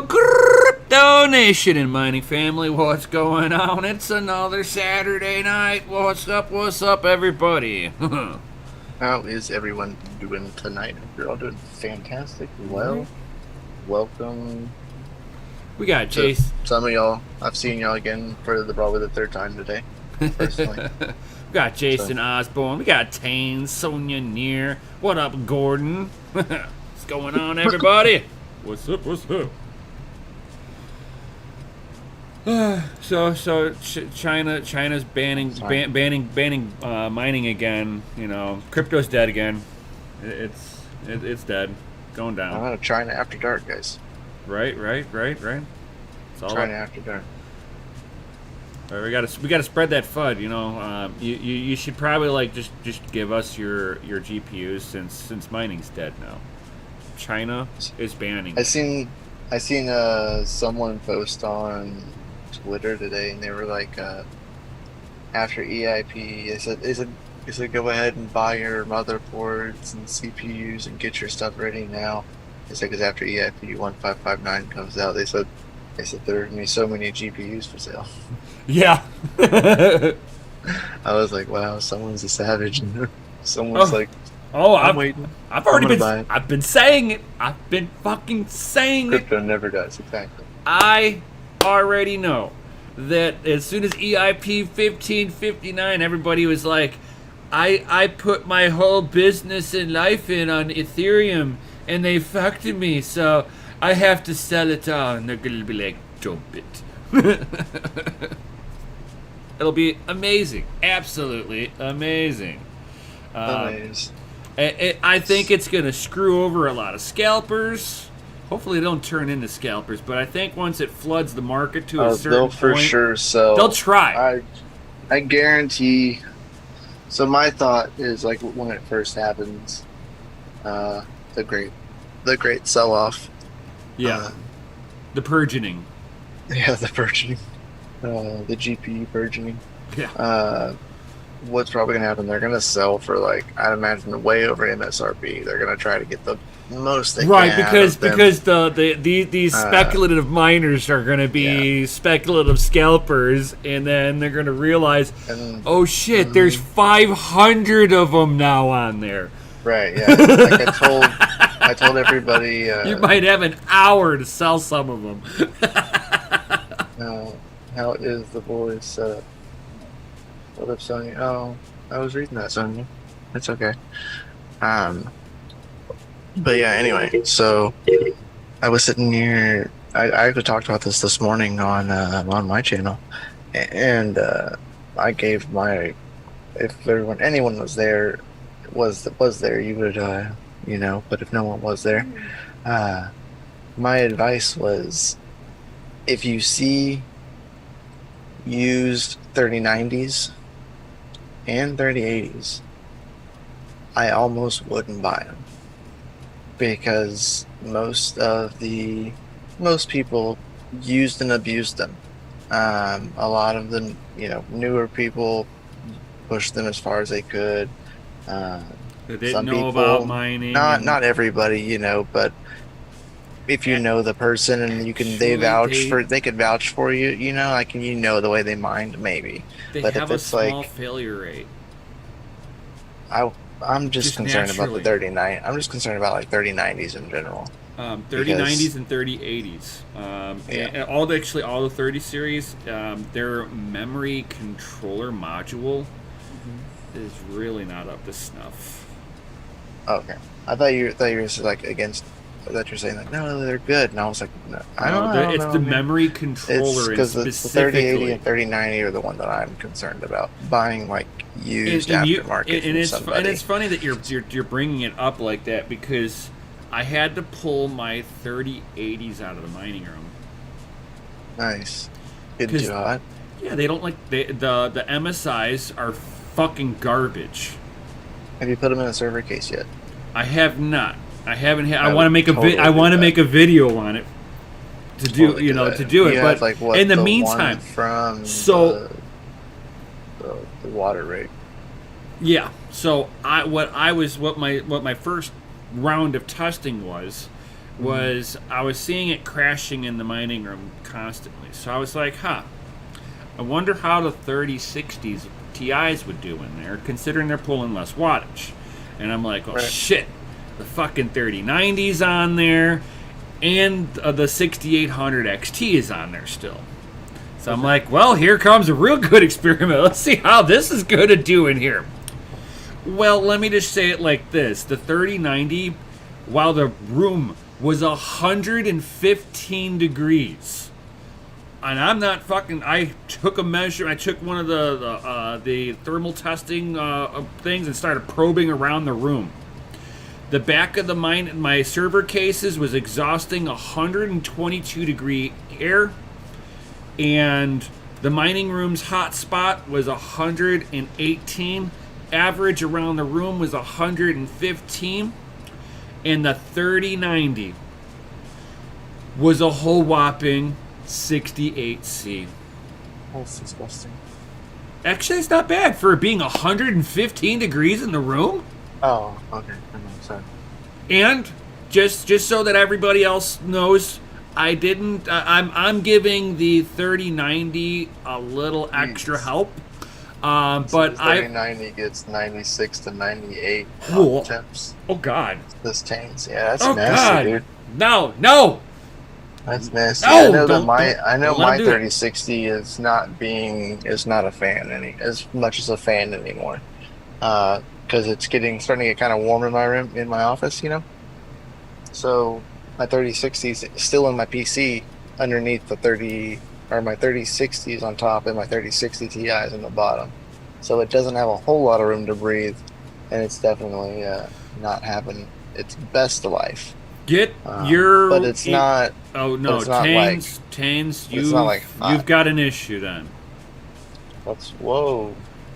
Crypto Nation and mining family, what's going on? It's another Saturday night. What's up, everybody? How is everyone doing tonight? You're all doing fantastic. Well, welcome. We got to Jace. Some of y'all, I've seen y'all again for probably the third time today, personally. We got Jason Osborne. We got Tane, Sonia Neer. What up, Gordon? What's going on, everybody? What's up? China's banning mining again. You know, crypto's dead again. It's dead, going down. I'm out of China after dark, guys. Right. It's all China after dark. Right, we gotta spread that FUD. You know, you should probably just give us your GPUs since mining's dead now. China is banning. I seen someone post on Twitter today, and they were like, after EIP, they said go ahead and buy your motherboards and CPUs and get your stuff ready now. They said because after EIP 1559 comes out, they said there are gonna be so many GPUs for sale. Yeah. I was like, wow, someone's a savage. Someone's like, I'm waiting. I've been saying it. I've been fucking saying it. Crypto never does, exactly. I already know that as soon as EIP 1559, everybody was like, I put my whole business and life in on Ethereum, and they fucked me, so I have to sell it all. And they're gonna be like, dump it. It'll be amazing, absolutely amazing. I think it's gonna screw over a lot of scalpers. Hopefully they don't turn into scalpers, but I think once it floods the market to a certain point, they'll for sure sell. They'll try. I guarantee. So my thought is, like, when it first happens, the great sell-off. Yeah. The purging. Yeah, the purging. The GPU purging. Yeah. What's probably gonna happen? They're gonna sell for, like, I'd imagine, way over MSRP. They're gonna try to get the most they can. Because these speculative miners are gonna be speculative scalpers, and then they're gonna realize, oh shit, there's 500 of them now on there. Right. Yeah. Like I told everybody. You might have an hour to sell some of them. How is the boys set up? What up, Sonya? Oh, I was reading that, Sonya. It's okay. But yeah, anyway, so I was sitting here. I actually talked about this morning on my channel, and I gave my, if anyone was there, you would but if no one was there, my advice was, if you see used 3090s and 3080s, I almost wouldn't buy them, because most people used and abused them. A lot of the newer people pushed them as far as they could. They didn't know about mining. Not everybody, but if you know the person and they could vouch for you, the way they mined, maybe. But have a small failure rate. I'm just concerned about the 3090. I'm just concerned about 3090s in general. 3090s and 3080s. And all the 30 series, their memory controller module is really not up to snuff. Okay, I thought you were against. That you're saying no, they're good, and I was like, no, I don't know. It's the memory controller, because the 3080 and 3090 are the one that I'm concerned about buying, used aftermarket. And it's funny that you're bringing it up like that, because I had to pull my 3080s out of the mining room. Nice. Didn't do hot. Yeah, they don't the MSIs are fucking garbage. Have you put them in a server case yet? I have not. I haven't. I want to make I want to make a video on it to do it. But in the meantime, from the water rig. Yeah. So what my first round of testing was, was I was seeing it crashing in the mining room constantly. So I was like, I wonder how the 3060s TIs would do in there, considering they're pulling less wattage. And I'm like, oh shit, the fucking 3090's on there, and the 6800 XT is on there still. So I'm like, well, here comes a real good experiment. Let's see how this is going to do in here. Well, let me just say it like this. The 3090, while the room was 115 degrees, and I'm not fucking, I took a measure, I took one of the thermal testing things and started probing around the room. The back of my server cases was exhausting 122 degree air, and the mining room's hot spot was 118. Average around the room was 115, and the 3090 was a whole whopping 68C. That's disgusting. Actually, it's not bad for it being 115 degrees in the room. Oh, okay. Sorry. And just so that everybody else knows, I didn't. I'm giving the 3090 a little extra help. But 3090 gets 96 to 98 temps. Oh God. This taints. Yeah, that's nasty, God. dude. No. That's nasty. No, I know my 3060 is not a fan as much as a fan anymore. Because it's starting to get kind of warm in my office, you know. So my 3060 is still in my PC underneath the 3060 is on top, and my 3060 Ti is on the bottom. So it doesn't have a whole lot of room to breathe, and it's definitely not having its best life. But it's not. Oh no, Tains, you've got an issue then.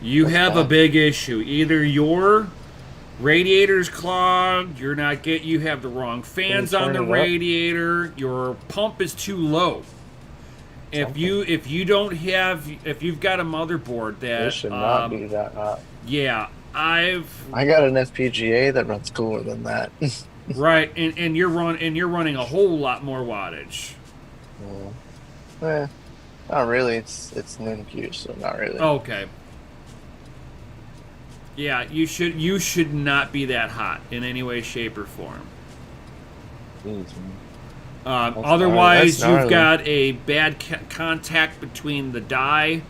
You have a big issue. Either your radiator's clogged, you have the wrong fans on the radiator, your pump is too low. If you've got a motherboard that It should not be that hot. Yeah, I got an FPGA that runs cooler than that. Right, and you're running a whole lot more wattage. Not really. It's NIMQ, so not really. Okay. Yeah, you should not be that hot in any way, shape, or form. Jeez, otherwise, you've got a bad contact between the die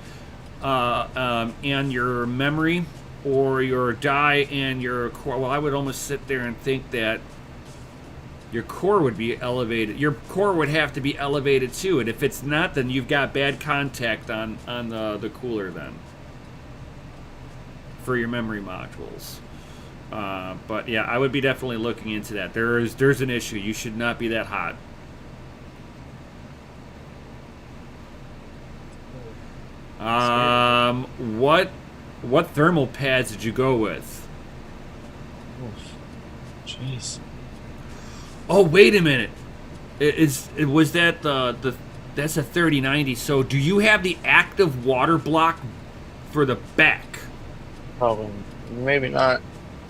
and your memory, or your die and your core. Well, I would almost sit there and think that your core would be elevated. Your core would have to be elevated too, and if it's not, then you've got bad contact on the cooler then for your memory modules. But yeah, I would be definitely looking into that. There's an issue. You should not be that hot. What thermal pads did you go with? Jeez. Oh, wait a minute. Was that that's a 3090? So do you have the active water block for the back? Probably, maybe not.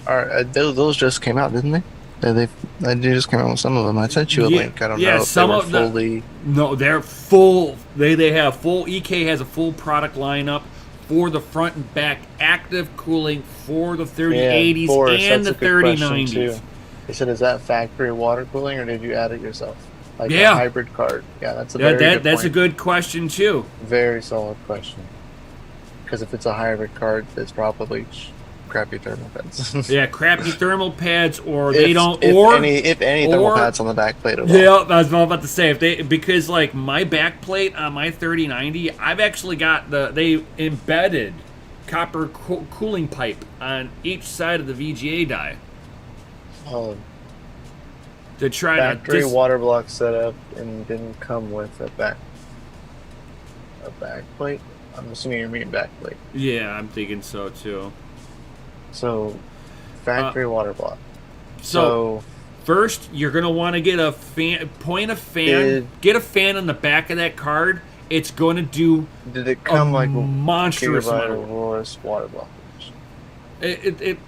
Those just came out, didn't they? They just came out with some of them. I sent you a link. I don't know if some they were of them. fully. No, they're full. They have full. EK has a full product lineup for the front and back, active cooling for the 3080s and the 3090s. They said, "Is that factory water cooling, or did you add it yourself?" Like a hybrid card. Yeah, that's a very good that's point. a good question too. Very solid question. Because if it's a hybrid card, it's probably crappy thermal pads. Yeah, crappy thermal pads, or if any thermal pads on the back plate at all. Yeah, I was about to say because like my back plate on my 3090, I've actually got they embedded copper cooling pipe on each side of the VGA die. Oh. To try factory water block setup and didn't come with a back plate. I'm assuming you mean back plate. Yeah, I'm thinking so too. So, factory water block. So first, you're gonna want to get a fan. Get a fan on the back of that card. It's going to do. Did it come like monstrous water blockage? It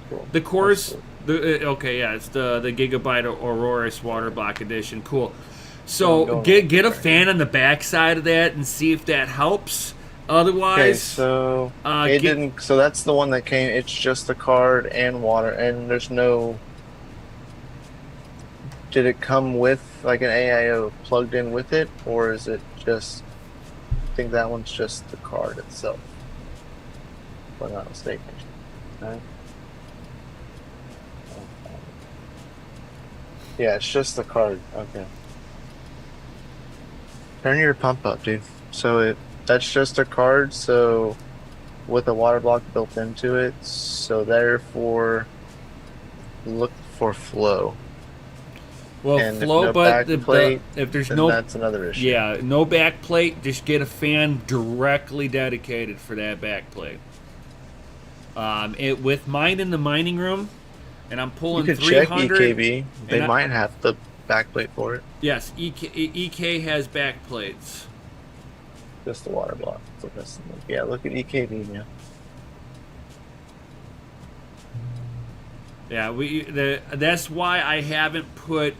Cool. the That's course. cool. Okay, yeah, it's the Gigabyte Aurora's water block edition. Cool. So I'm So going with get it a right here. fan on the back side of that and see if that helps. Okay, Otherwise, so it get didn't. So that's the one that came. It's just the card and water, and there's no. Did it come with like an AIO plugged in with it, or is it just? I think that one's just the card itself, if I'm not mistaken. Right? Yeah, it's just the card. Okay. Turn your pump up, dude. So that's just a card, so with a water block built into it, so therefore look for flow. well And if flow, no but back the plate, if there's then no that's another issue. yeah no back plate, just get a fan directly dedicated for that back plate. It with mine in the mining room, and I'm You pulling could check 300, EKB. They and might have the backplate for it. yes, EK has back plates. Just the water block. So yeah, look at EKB now. Yeah, that's why I haven't put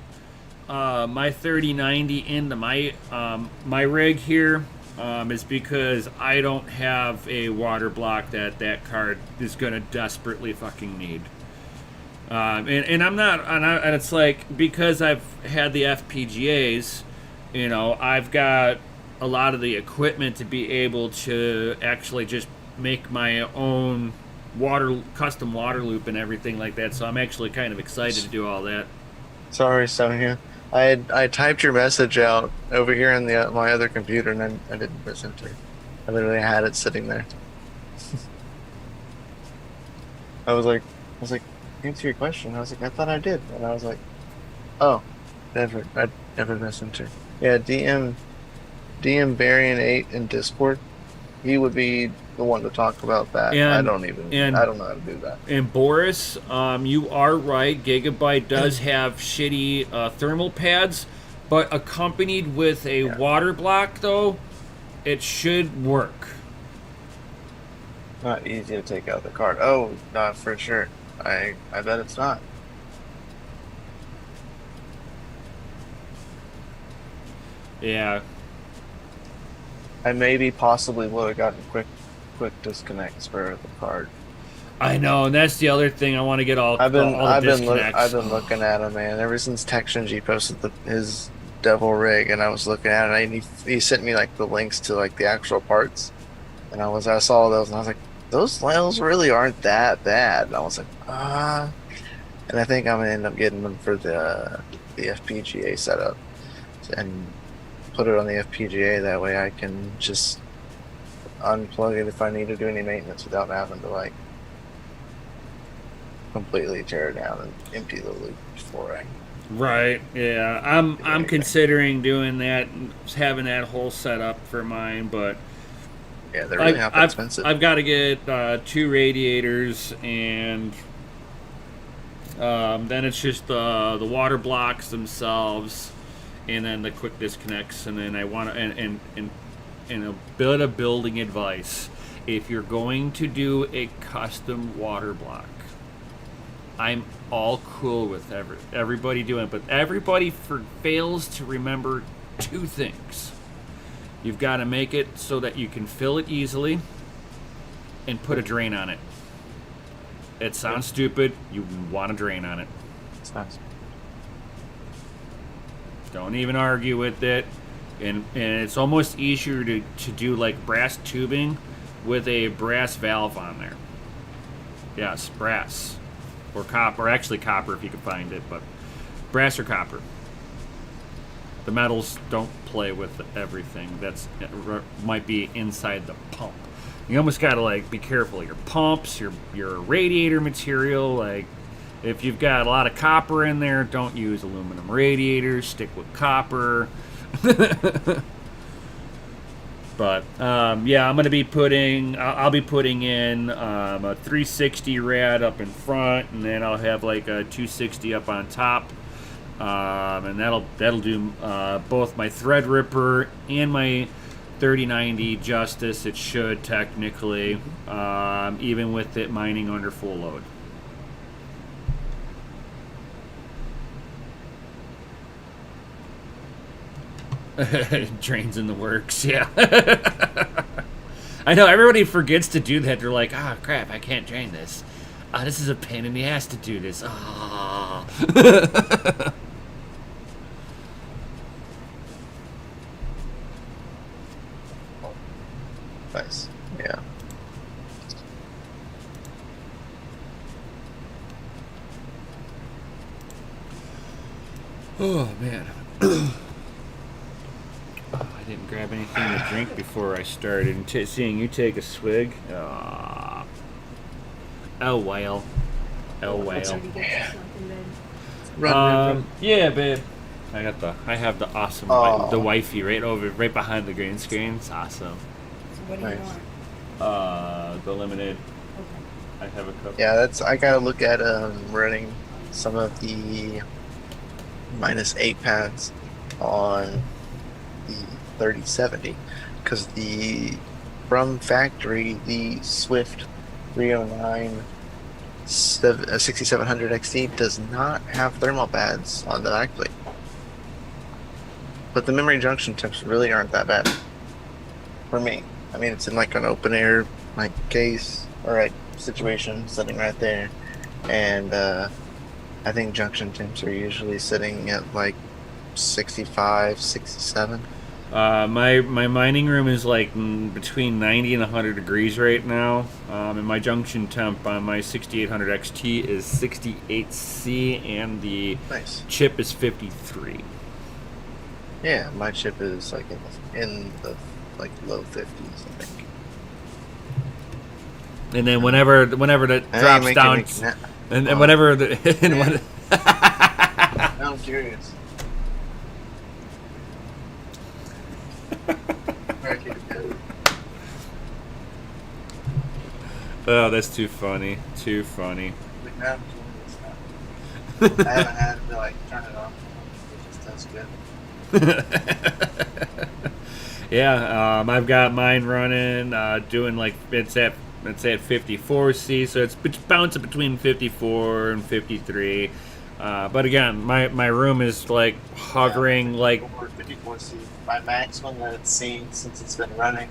my 3090 into my rig here. Is because I don't have a water block that card is gonna desperately fucking need. And I'm not, and it's like because I've had the FPGAs, I've got a lot of the equipment to be able to actually just make my own custom water loop and everything like that. So I'm actually kind of excited to do all that. Sorry, Sonia. I typed your message out over here on the my other computer, and I didn't press enter. I literally had it sitting there. I was like, answer your question. I was like, I thought I did, and I was like, oh, never, I never pressed enter. Yeah, DM Variant 8 in Discord. He would be the one to talk about that. I And I and don't know how to do that. and Boris, you are right. Gigabyte does have shitty thermal pads, but accompanied with a Yeah, water block, though, it should work. not easy to take out the card. Oh, not for sure. I bet it's not. Yeah, I maybe possibly would have gotten quick disconnects for the card. I know, and that's the other thing. I want to get all the I've disconnects. been looking at him, man. Ever since TechShinji posted his devil rig, and I was looking at it, and he sent me like the links to like the actual parts, and I saw those, and I was like, those nails really aren't that bad. And I was like, and I think I'm gonna end up getting them for the FPGA setup, and put it on the FPGA. That way, I can just unplug it if I need to do any maintenance without having to like completely tear it down and empty the loop before I Right. Yeah. I'm do I'm anything. considering doing that, having that whole setup for mine, but Yeah, they're really I not that I've expensive. I've got to get two radiators, and then it's just the water blocks themselves, and then the quick disconnects, and then I want to and a bit of building advice. If you're going to do a custom water block, I'm all cool with everybody doing it, but everybody fails to remember two things. You've got to make it so that you can fill it easily and put a drain on it. It Yeah, sounds stupid. You want a drain on it. it's nice. Don't even argue with it. And it's almost easier to do like brass tubing with a brass valve on there. Yes, brass. Or copper. Actually, copper if you can find it, but brass or copper. The metals don't play with everything. Might be inside the pump. You almost gotta like be careful of your pumps, your radiator material. Like if you've got a lot of copper in there, don't use aluminum radiators. Stick with copper. But yeah, I'm gonna be putting. I'll be putting in a 360 rad up in front, and then I'll have like a 260 up on top, and that'll do both my Threadripper and my 3090 Justice, it should technically, even with it mining under full load. Drains in the works, yeah. I know, everybody forgets to do that. They're like, ah, crap, I can't drain this. This is a pain in the ass to do this. Ah. Nice. Yeah. Oh, man. I didn't grab anything to drink before I started. And seeing you take a swig. Oh, well. Oh, well. Yeah, babe. I have the awesome, the wifey right behind the green screen. It's awesome. So what do you want? The lemonade. Okay. I have a cup. Yeah, I gotta look at running some of the -8 pads on the 3070 because from factory the Swift 309 6700 XT does not have thermal pads on the backplate, but the memory junction temps really aren't that bad for me. I mean, it's in like an open air case or situation sitting right there, and I think junction temps are usually sitting at like 65, 67. My mining room is like between 90 and 100 degrees right now, and my junction temp on my 6800 XT is 68C, and the chip is 53. Yeah, my chip is like in the low 50s, I think. And then whenever that drops down, and whenever the I'm curious. Oh, that's too funny. Too funny. I haven't had to turn it off. It just does good. Yeah, I've got mine running, doing it's at 54C, so it's bouncing between 54 and 53. But again, my room is hovering 54C. My maximum that it's seen since it's been running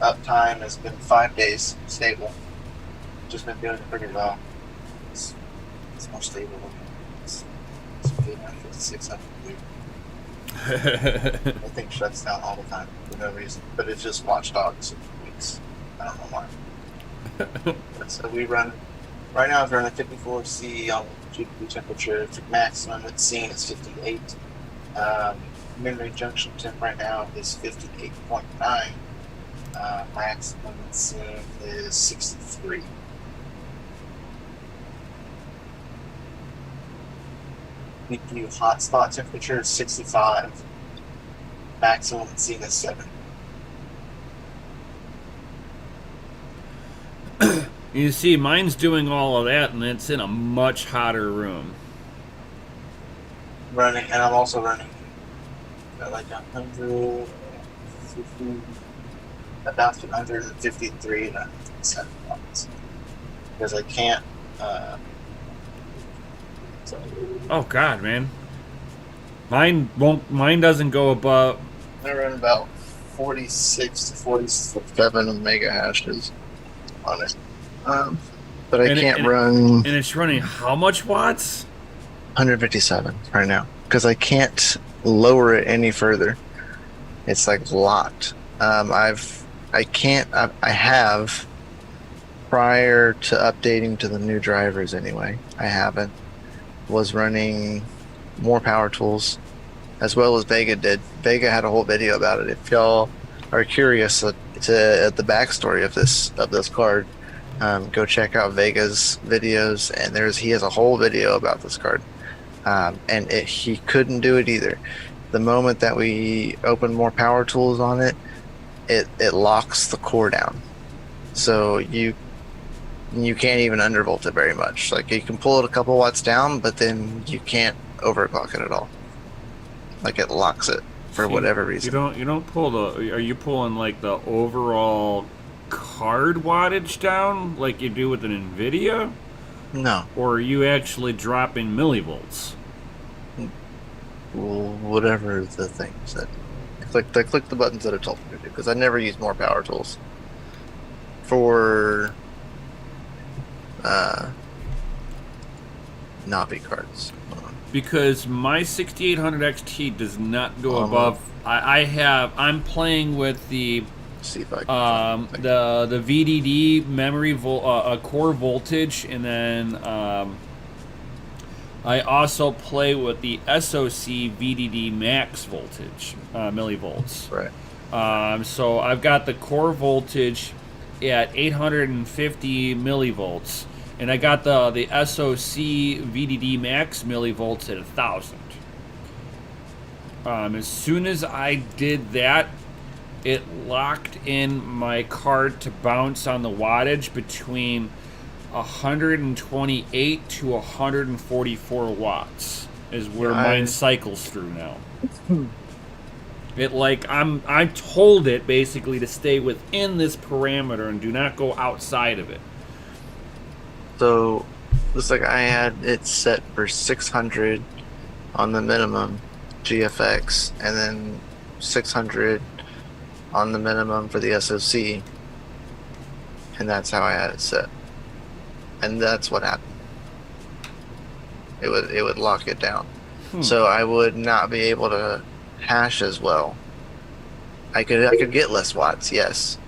uptime has been 5 days stable. Just been doing it pretty well. It's more stable. It's good enough for 600. The thing shuts down all the time for no reason, but it's just watchdogs in weeks. I don't know why. But so we run right now. I've run a 54C on GPU temperature. The maximum it's seen is 58. Memory junction temp right now is 58.9. Maximum it's seen is 63. GPU hotspot temperature is 65. Maximum it's seen is 7. You see, mine's doing all of that, and it's in a much hotter room. Running, and I'm also running like 150, about 153 and 157 watts, because I can't. Oh God, man! Mine doesn't go above. I run about 46 to 47 mega hashes on it. But I can't run. And it's running how much watts? 157 right now, because I can't lower it any further. It's locked. I have, prior to updating to the new drivers anyway, was running more power tools, as well as Vega did. Vega had a whole video about it. If y'all are curious at the backstory of this card, go check out Vega's videos, and he has a whole video about this card. And he couldn't do it either. The moment that we open more power tools on it, it locks the core down. So you can't even undervolt it very much. You can pull it a couple watts down, but then you can't overclock it at all. It locks it. for whatever reason. You don't pull the. Are you pulling like the overall card wattage down like you do with an NVIDIA? No. Or are you actually dropping millivolts? Well, whatever the thing said. I click the buttons that it told me to do, because I never use more power tools for Navi cards. Because my 6800 XT does not go above. I'm playing with the See if I can the VDD memory core voltage, and then I also play with the SoC VDD max voltage millivolts. Right. So I've got the core voltage at 850 millivolts, and I got the SoC VDD max millivolts at 1,000. As soon as I did that, it locked in my card to bounce on the wattage between 128 to 144 watts is where mine cycles through now. It I told it basically to stay within this parameter and do not go outside of it. So looks like I had it set for 600 on the minimum GFX, and then 600 on the minimum for the SoC, and that's how I had it set. And that's what happened. It would lock it down. So I would not be able to hash as well. I could get less watts, yes.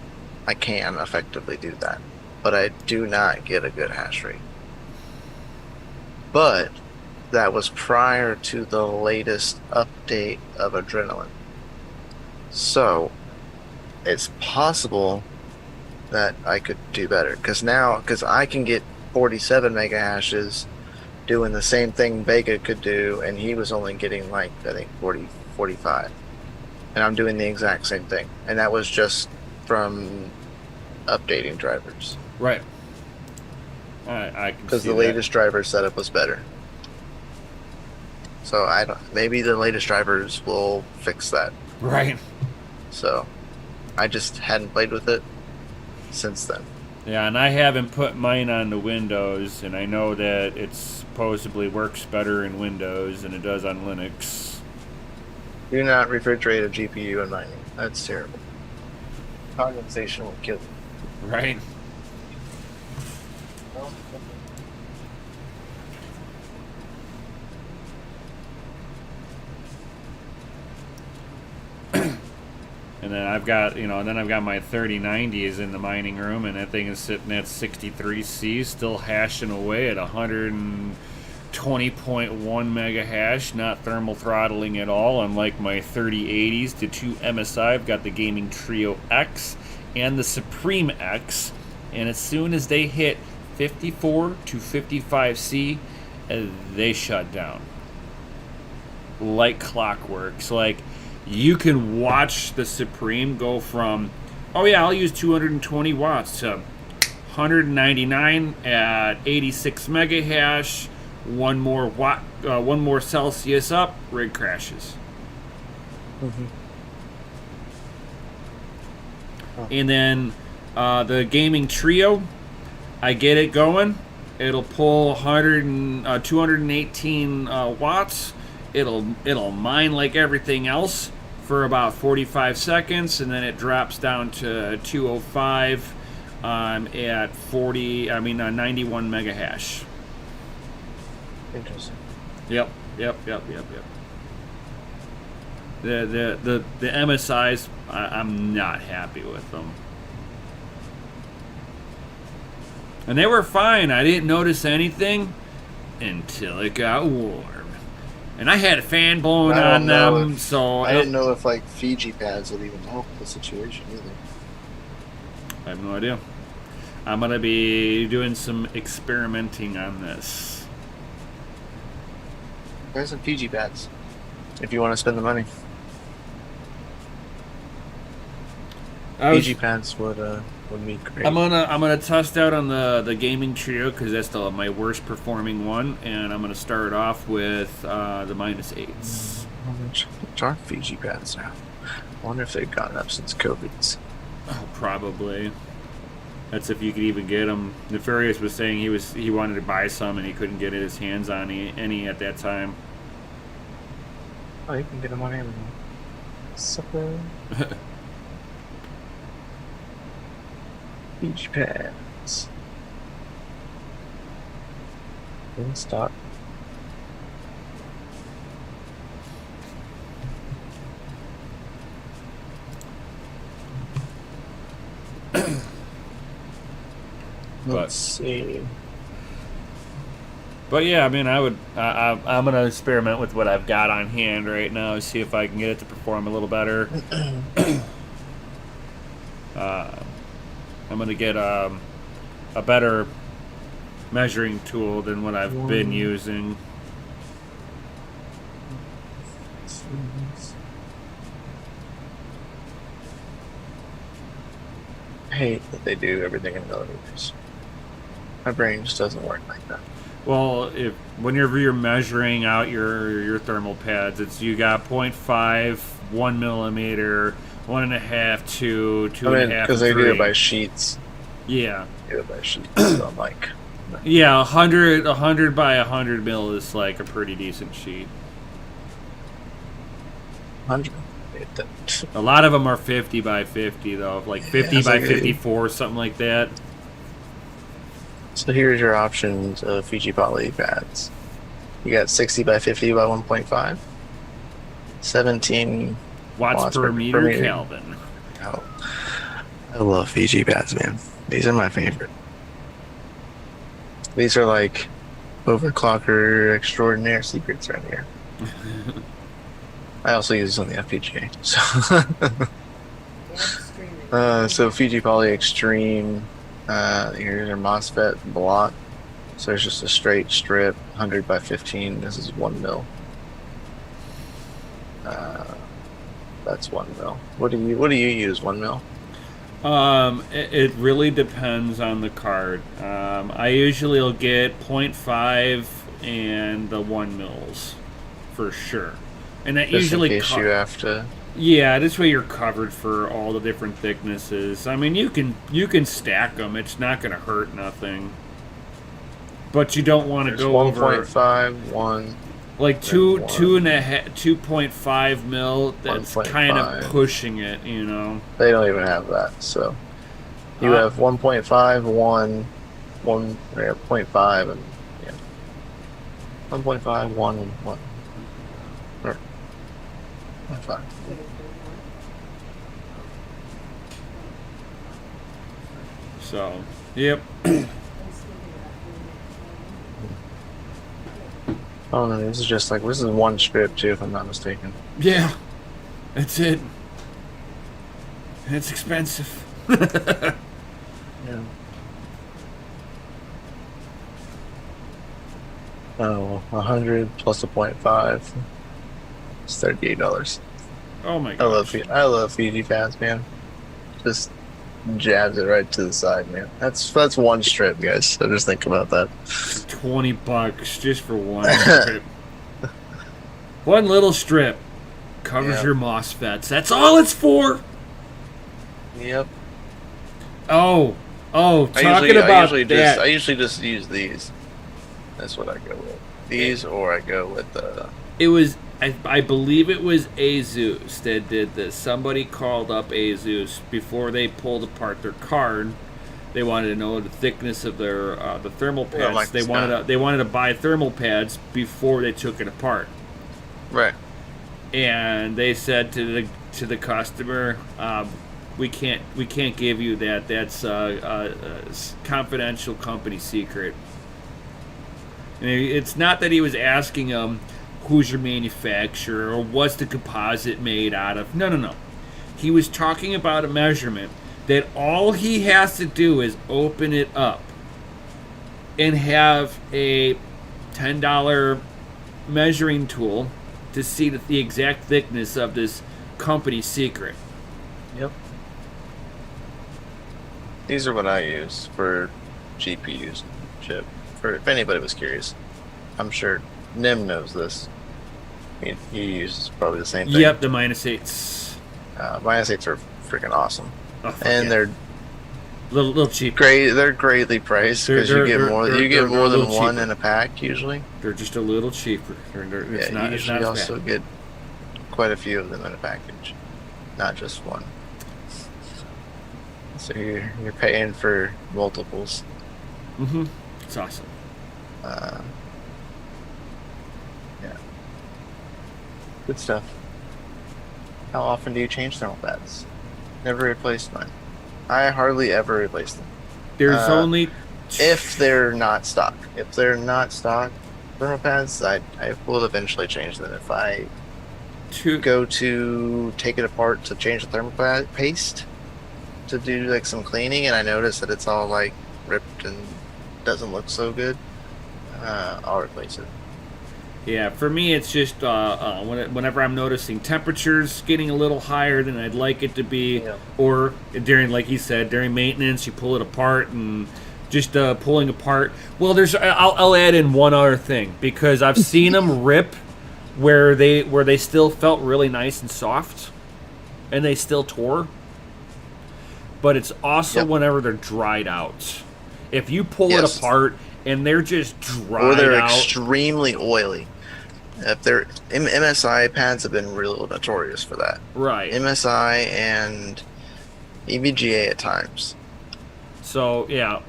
I can effectively do that. But I do not get a good hash rate. But that was prior to the latest update of Adrenaline. So it's possible that I could do better, because I can get 47 mega hashes doing the same thing Vega could do, and he was only getting like, I think 40, 45, and I'm doing the exact same thing, and that was just from updating drivers. Right. I can because see the that. latest driver setup was better. So maybe the latest drivers will fix that. Right. So I just hadn't played with it since then. Yeah, and I haven't put mine on the Windows, and I know that it supposedly works better in Windows than it does on Linux. Do not refrigerate a GPU in mining. That's terrible. Condensation will kill you. Right. And then I've got, my 3090s in the mining room, and that thing is sitting at 63C, still hashing away at 120.1 mega hash, not thermal throttling at all. Unlike my 3080s to 2 MSI, I've got the Gaming Trio X and the Supreme X, and as soon as they hit 54 to 55C, they shut down. Like clockwork. So like, you can watch the Supreme go from, oh yeah, I'll use 220 watts to 199 at 86 mega hash, one more Celsius up, rig crashes. Mm-hmm. And then the Gaming Trio, I get it going. It'll pull 218 watts. It'll mine like everything else for about 45 seconds, and then it drops down to 205 at 91 mega hash. Interesting. Yep. The MSIs, I'm not happy with them. And they were fine. I didn't notice anything until it got warm. And I had a fan blowing on them, so I don't know if like Fiji pads would even help the situation either. I have no idea. I'm gonna be doing some experimenting on this. There's some Fiji pads if you want to spend the money. Fiji pads would be great. I'm gonna test out on the Gaming Trio, because that's my worst performing one, and I'm gonna start off with the -8s. Which are Fiji pads now? I wonder if they've gotten up since COVID's. Oh, probably. That's if you could even get them. Nefarious was saying he wanted to buy some and he couldn't get his hands on any at that time. Oh, you can get them on Amazon. Sucker. Beach pads. In stock. Let's see. But yeah, I mean, I'm gonna experiment with what I've got on hand right now, see if I can get it to perform a little better. I'm gonna get a better measuring tool than what I've been using. I hate that they do everything in millimeters. My brain just doesn't work like that. Well, whenever you're measuring out your thermal pads, you got 0.5, 1 millimeter, 1.5, 2, 2.5, because they 3. do it by sheets. Yeah. They do it by sheets. So I'm like, yeah, 100 by 100 mil is like a pretty decent sheet. 100. A lot of them are 50 by 50 though, like 50 by 54, something like that. So here's your options of Fiji poly pads. You got 60 by 50 by 1.5, 17 watts per meter Kelvin. Oh, I love Fiji pads, man. These are my favorite. These are like overclocker extraordinaire secrets right here. I also use this on the FPGA. So Fiji Poly Extreme. Here's our MOSFET block. So it's just a straight strip, 100 by 15. This is 1 mil. That's 1 mil. What do you use? 1 mil? It really depends on the card. I usually will get 0.5 and the 1 mils for sure. And that Just usually in case you have to. Yeah, this way you're covered for all the different thicknesses. I mean, you can stack them. It's not going to hurt nothing. But you don't want to go over 1.5, 1. like 2.5 mil. That's 1.5. kind of pushing it, you know. They don't even have that. So you have 1.5, 1, 0.5, and yeah, 1.5, 1, and 1. Or 0.5. So, yep. Oh no, this is one strip too, if I'm not mistaken. Yeah, that's it. And it's expensive. Yeah. Oh, 100 plus a 0.5. It's $38. Oh my god. I love Fiji pads, man. Just jabs it right to the side, man. That's one strip, guys. So just think about that. $20 just for one strip. One little strip covers your MOSFETs. That's all it's for. Yep. Oh, talking about I usually just use these. That's what I go with. These, or I go with the. It was, I believe it was Asus that did this. Somebody called up Asus before they pulled apart their card. They wanted to know the thickness of their the thermal pads. They wanted to buy thermal pads before they took it apart. Right. And they said to the customer, we can't give you that. That's a confidential company secret. And it's not that he was asking them who's your manufacturer or what's the composite made out of. No. He was talking about a measurement that all he has to do is open it up and have a $10 measuring tool to see the exact thickness of this company secret. Yep. These are what I use for GPUs chip. For if anybody was curious, I'm sure Nim knows this. He uses probably the same thing. Yep, the -8s. -8s are freaking awesome, Oh, fuck and yeah. they're little cheap. great. They're greatly priced because you get more. You get more than one cheaper in a pack usually. They're just a little cheaper. It's not, you it's usually not also bad. get quite a few of them in a package, not just one. So you're paying for multiples. Mm-hmm. It's awesome. Yeah. Good stuff. How often do you change thermal pads? Never replaced mine. I hardly ever replace them. There's only... If they're not stock. If they're not stock thermal pads, I will eventually change them. If I go to take it apart to change the thermal pad paste to do like some cleaning, and I notice that it's all like ripped and doesn't look so good, I'll replace it. Yeah, for me, it's just whenever I'm noticing temperatures getting a little higher than I'd like it to be, or during, like you said, during maintenance, you pull it apart and just pulling apart. Well, I'll add in one other thing, because I've seen them rip where they still felt really nice and soft, and they still tore. But it's also whenever they're dried out. If you pull it apart and they're just dried out, or they're extremely oily. If they're MSI pads have been real notorious for that. Right. MSI and EVGA at times. So yeah,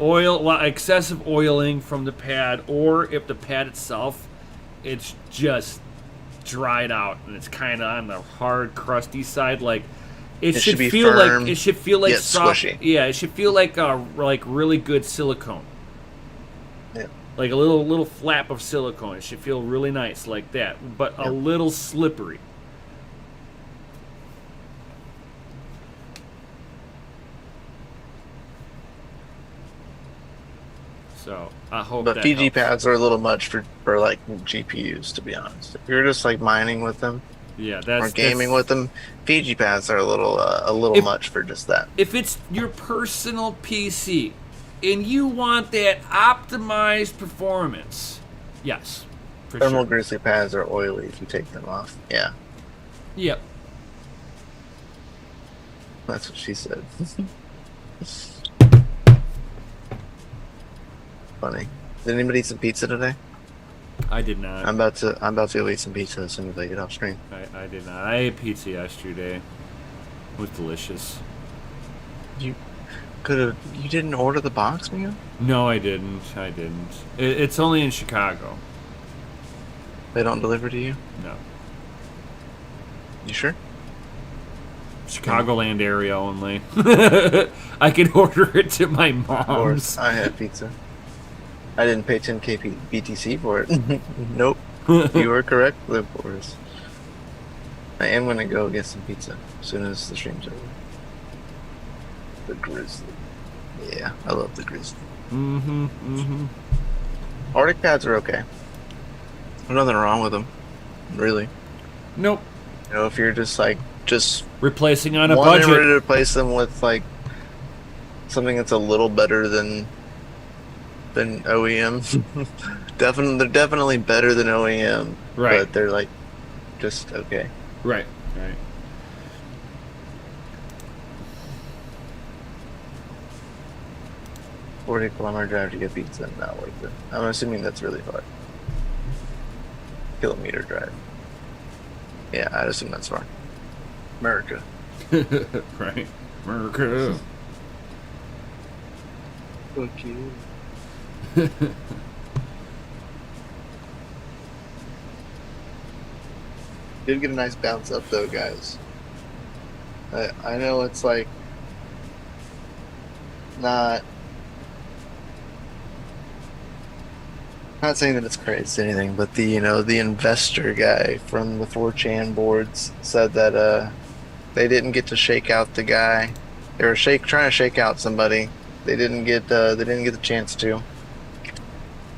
excessive oiling from the pad, or if the pad itself, it's just dried out and it's kind of on the hard, crusty side. Like it should feel firm, like soft. Squishy. Yeah, it should feel like really good silicone. Yeah. Like a little flap of silicone. It should feel really nice like that, but a little slippery. So I hope. But that PG helps. pads are a little much for like GPUs, to be honest. If you're just like mining with them, or gaming with them, PG pads are a little much for just that. If it's your personal PC and you want that optimized performance, yes, for Thermal sure. Grizzly pads are oily if you take them off. Yeah, Yep. that's what she said. Funny. Did anybody eat some pizza today? I did not. I'm about to go eat some pizza as soon as I get off screen. I did not. I ate pizza yesterday. It was delicious. You didn't order the box meal? No, I didn't. It's only in Chicago. They don't deliver to you? No. You sure? Chicagoland area only. I can order it to my mom's. Of course, I had pizza. I didn't pay 10K BTC for it. Nope. You were correct, Live Boris. I am gonna go get some pizza as soon as the stream's over. The Grizzly. Yeah, I love the Grizzly. Arctic pads are okay. There's nothing wrong with them, really. Nope. You know, if you're just replacing on a ready budget. to replace them with like something that's a little better than OEM. They're definitely better than OEM, right? But they're like just okay. Right. 40-kilometer drive to get pizza, not worth it. I'm assuming that's really far. Kilometer drive. Yeah, I'd assume that's far. America. Right. America. Fuck you. Did get a nice bounce up though, guys. I know it's like not saying that it's crazy or anything, but the investor guy from the 4chan boards said that they didn't get to shake out the guy. They were trying to shake out somebody. They didn't get the chance to.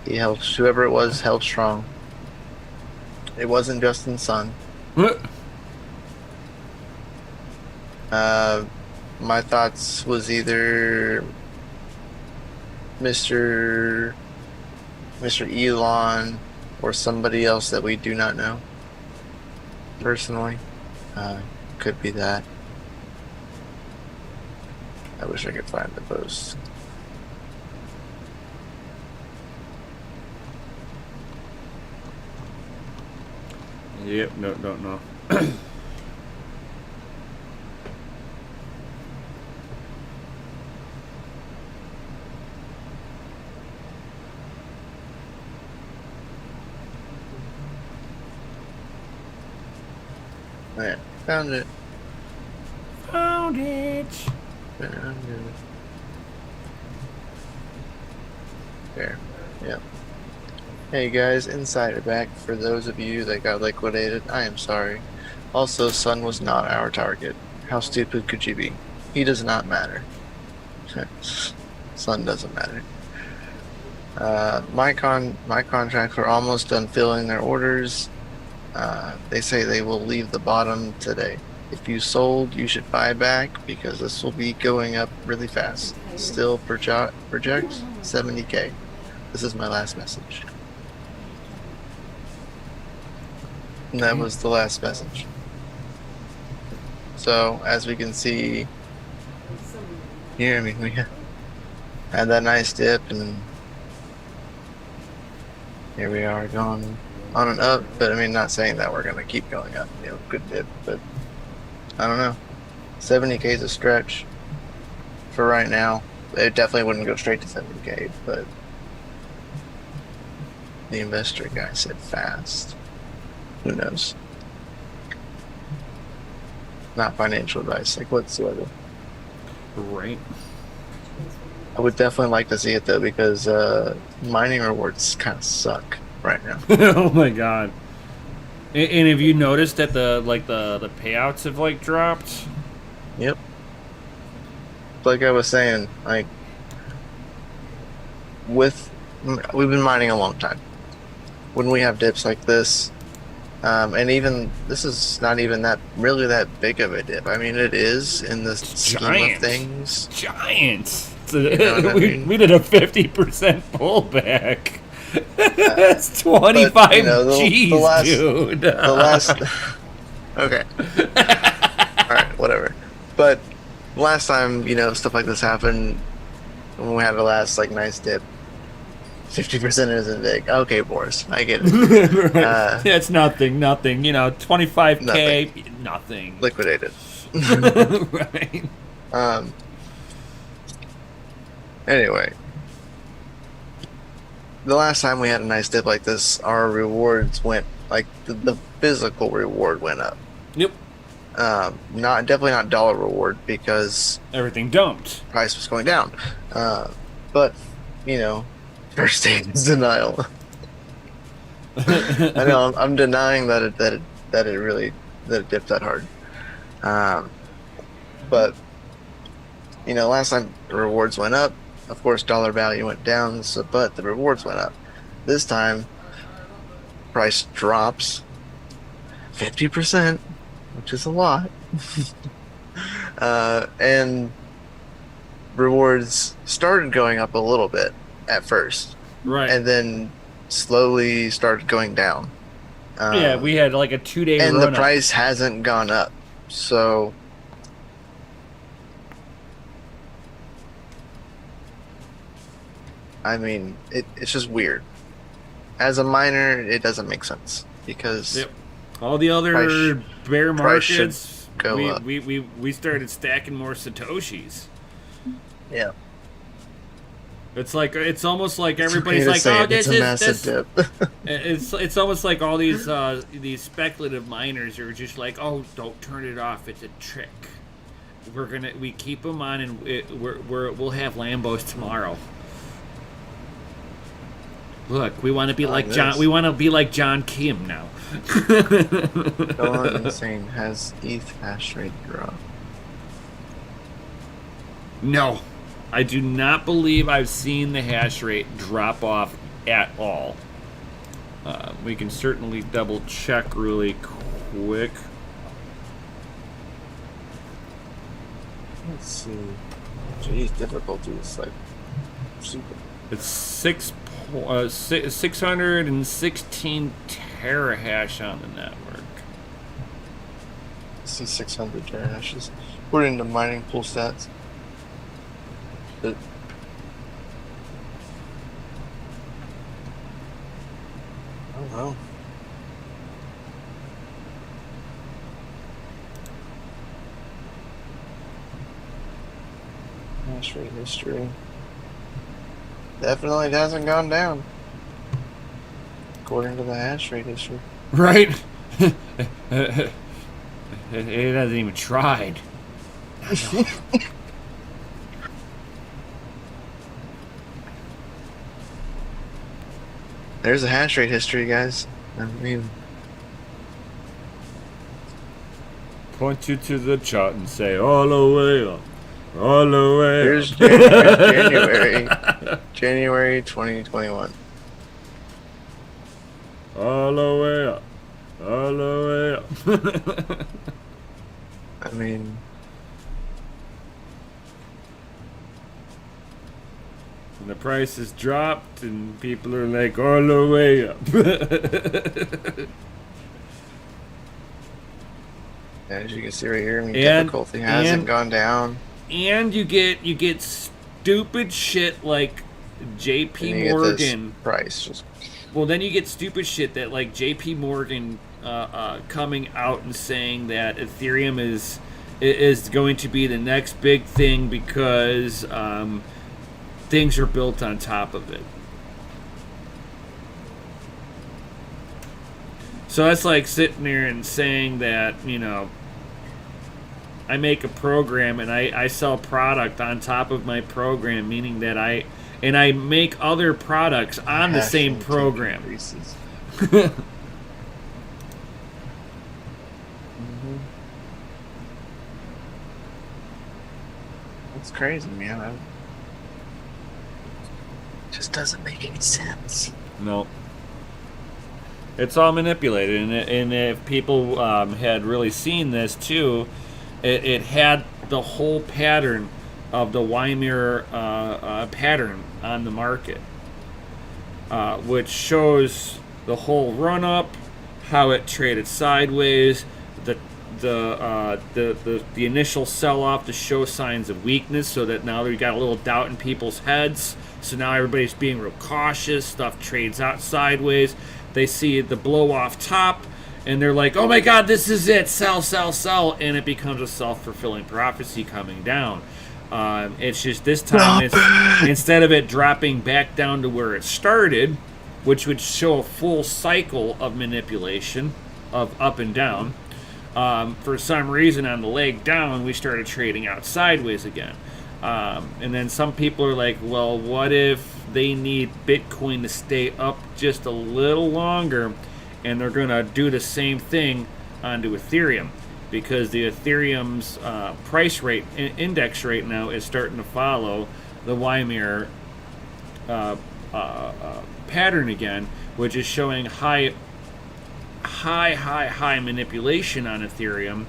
He held, whoever it was held strong. It wasn't Justin's son. What? My thoughts was either Mr. Elon or somebody else that we do not know. personally. Could be that. I wish I could find the post. Yep, no, don't know. Yeah, found it. Found it. Found it. There. Yep. Hey guys, Insider back. For those of you that got liquidated, I am sorry. Also, Sun was not our target. How stupid could you be? He does not matter. Sun doesn't matter. My contracts are almost done filling their orders. They say they will leave the bottom today. If you sold, you should buy back because this will be going up really fast. Still project 70K. This is my last message. And that was the last message. So, as we can see, here, I mean, we had that nice dip, and here we are going on and up. But I mean, not saying that we're going to keep going up. You know, good dip, but I don't know. 70K is a stretch for right now. It definitely wouldn't go straight to 70K, but the investor guy said fast. Who knows? Not financial advice, like whatsoever. Right. I would definitely like to see it though, because mining rewards kind of suck right now. Oh my god. And have you noticed that the payouts have like dropped? Yep. Like I was saying, like we've been mining a long time. When we have dips like this, and even this is not even that big of a dip. I mean, it is in the scheme of things. Giant. You know what I mean? We did a 50% pullback. That's 25 But, you know, G's, dude. The last. Okay. All right, whatever. But last time, you know, stuff like this happened when we had the last like nice dip. 50% isn't big. Okay, Boris, I get it. Yeah, it's nothing. You know, 25K, nothing. Liquidated. Right. Anyway, the last time we had a nice dip like this, our rewards went like the physical reward went up. Yep. Definitely not dollar reward because Everything dumped. price was going down. But you know, first stage is denial. I know I'm denying that it dipped that hard. But you know, last time the rewards went up. Of course, dollar value went down, but the rewards went up. This time, price drops 50%, which is a lot. And rewards started going up a little bit at first. Right. And then slowly started going down. Yeah, we had like a 2-day run. And the price hasn't gone up. So I mean, it's just weird. As a miner, it doesn't make sense because all the other bear markets, go up. we started stacking more satoshis. Yeah. It's almost like everybody's like, oh, this is massive dip. It's almost like all these speculative miners are just like, oh, don't turn it off. It's a trick. We keep them on, and we'll have Lambos tomorrow. Look, we want to be like John. We want to be like John Kim now. Going insane. Has ETH hash rate dropped? No, I do not believe I've seen the hash rate drop off at all. We can certainly double check really quick. Let's see. Jeez, difficulty is like super. It's 616 terahash on the network. 6,600 terahashes, according to mining pool stats. But I don't know. Hash rate history. Definitely hasn't gone down. According to the hash rate history. Right? It hasn't even tried. There's a hash rate history, guys. I mean, Point you to the chart and say, all the way up, all the way here's up. January 2021. All the way up, all the way up. I mean, And the price has dropped and people are like, all the way up. as you can see right here, I mean, And- difficulty hasn't and- gone down. And you get stupid shit like And JP you get this Morgan. price just Well, then you get stupid shit that like JP Morgan coming out and saying that Ethereum is going to be the next big thing because things are built on top of it. So that's like sitting there and saying that, you know, I make a program and I sell product on top of my program, meaning that I make other products on the hash same rate program. increases. That's crazy, man. It just doesn't make any sense. No. It's all manipulated, and if people had really seen this too, it had the whole pattern of the Weimar pattern on the market, which shows the whole run up, how it traded sideways, the initial sell off to show signs of weakness, so that now we got a little doubt in people's heads. So now everybody's being real cautious. Stuff trades out sideways. They see the blow off top, and they're like, "Oh my God, this is it! Sell, sell, sell!" And it becomes a self-fulfilling prophecy coming down. It's just this time, instead of it dropping back down to where it started, which would show a full cycle of manipulation of up and down. For some reason, on the leg down, we started trading out sideways again. And then some people are like, well, what if they need Bitcoin to stay up just a little longer, and they're going to do the same thing onto Ethereum? Because the Ethereum's price rate, index rate now is starting to follow the Weimar pattern again, which is showing high manipulation on Ethereum.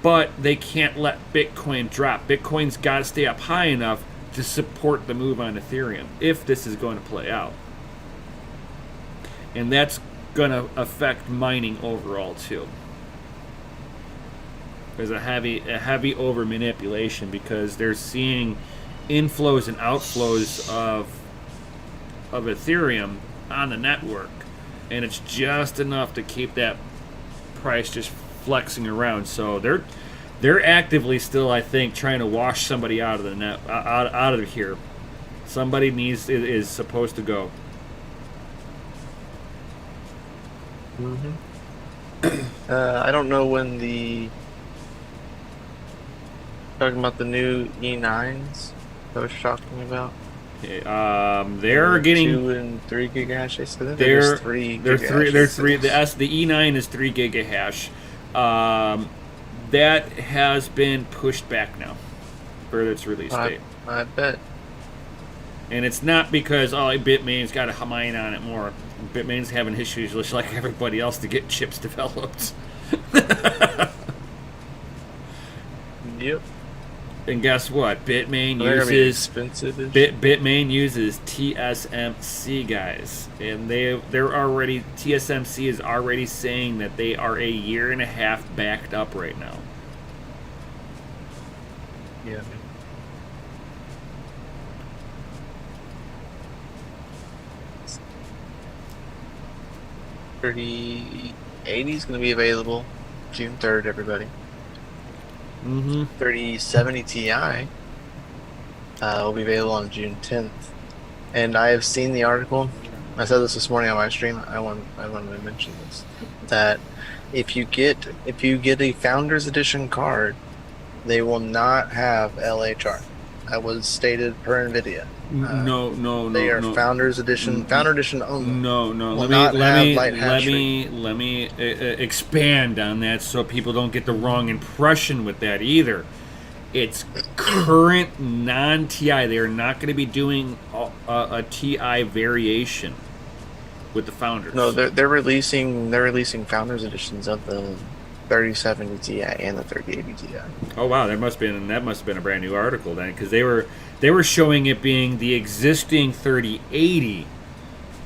But they can't let Bitcoin drop. Bitcoin's got to stay up high enough to support the move on Ethereum if this is going to play out. And that's going to affect mining overall too. There's a heavy over manipulation because they're seeing inflows and outflows of Ethereum on the network, and it's just enough to keep that price just flexing around. So they're actively still, I think, trying to wash somebody out of the net, out of here. Somebody is supposed to go. I don't know when talking about the new E9s I was talking about. They're getting 2 and 3 gigahash. They said they're 3. They're three. The E9 is 3 gigahash. That has been pushed back now for its release date. I bet. And it's not because Bitmain's got to mine on it more. Bitmain's having issues just like everybody else to get chips developed. Yep. And guess what? Bitmain They're gonna be uses expensive. Bitmain uses TSMC, guys, and they're already TSMC is already saying that they are a year and a half backed up right now. Yeah. $3080 is going to be available June 3rd, everybody. Mm-hmm. 3070 Ti will be available on June 10th. And I have seen the article. I said this morning on my stream. I wanted to mention this, that if you get a Founders Edition card, they will not have LHR. That was stated per NVIDIA. No. They are Founders Edition, Founder Edition only. No. Let me expand on that so people don't get the wrong impression with that either. It's current non-TI. They are not going to be doing a TI variation with the Founders. No, they're releasing Founders Editions of the 3070 Ti and the 3080 Ti. Oh wow, that must have been a brand new article then, because they were showing it being the existing 3080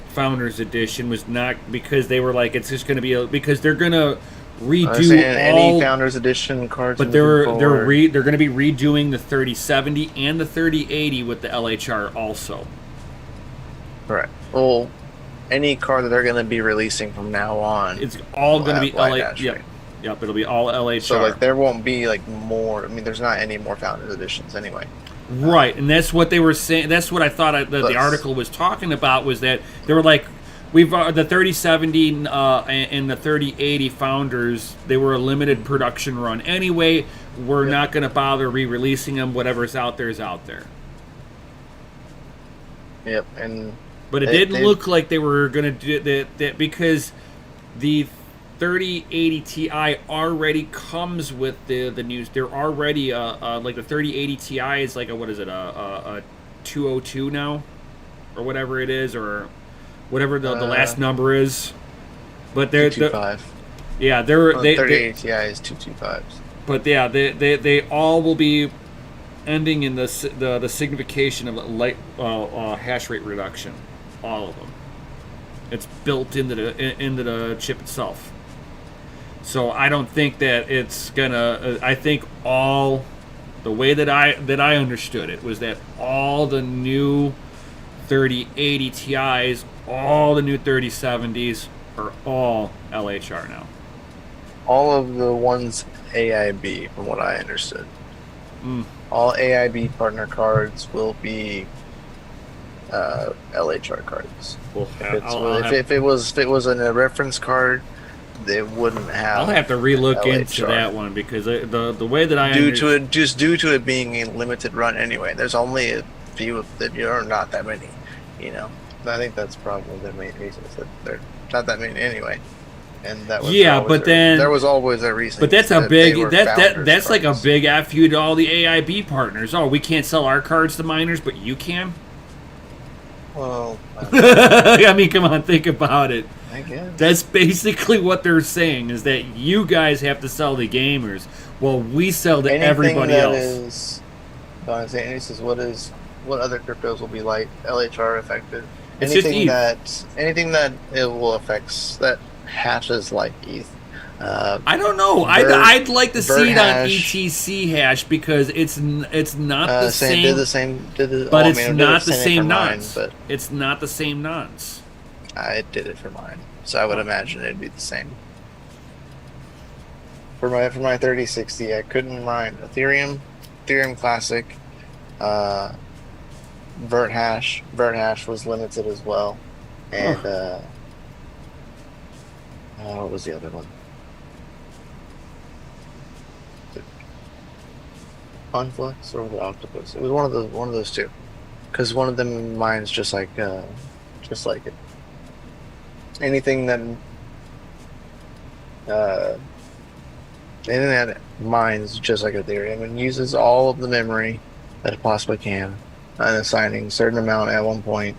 Founders Edition was not, because they were like, it's just going to be because they're going to redo any Founders Edition cards, but they're going to be redoing the 3070 and the 3080 with the LHR also. Correct. Well, any card that they're going to be releasing from now on, it's all going to be LHR. Yep, it'll be all LHR. So like there won't be like more. I mean, there's not any more Founders Editions anyway. Right, and that's what they were saying. That's what I thought the article was talking about, was that they were like, we've the 3070 and the 3080 Founders, they were a limited production run anyway. We're not going to bother re-releasing them. Whatever's out there is out there. Yep, but it didn't look like they were going to do that because the 3080 Ti already comes with the news. They're already like the 3080 Ti is like a 202 now, or whatever it is, or whatever the last number is. But they're 225. Yeah, they're 3080 Ti is 225s. But yeah, they all will be ending in the signification of light hash rate reduction. All of them. It's built into the chip itself. So I don't think that it's gonna. I think all the way that I understood it was that all the new 3080 Ti's, all the new 3070s are all LHR now. All of the ones AIB, from what I understood. All AIB partner cards will be LHR cards. Well, if it was in a reference card, they wouldn't have. I'll have to relook LHR. into that one, because the way that I due to it being a limited run anyway. There's only a few that are not that many. I think that's probably the main reason, is that they're not that many anyway. And that was there was always a reason. But that's a big that's like a big FU to all the AIB partners. Oh, we can't sell our cards to miners, but you can. Well, I mean, come on, think about it. I guess that's basically what they're saying, is that you guys have to sell to gamers, while we sell to everybody else. He says, what other cryptos will be like LHR effective? It's anything that it will affect that hashes like ETH. I don't know. I'd like to see it on ETC hash, because it's not the same. But it's not the same nonce. But it's not the same nonce. I did it for mine, so I would imagine it'd be the same. For my 3060, I couldn't mine Ethereum Classic, Vert hash. Vert hash was limited as well, and what was the other one? Conflux or the Octopus? It was one of those two, because one of them mines just like it. Anything that mines just like Ethereum and uses all of the memory that it possibly can, and assigning a certain amount at one point.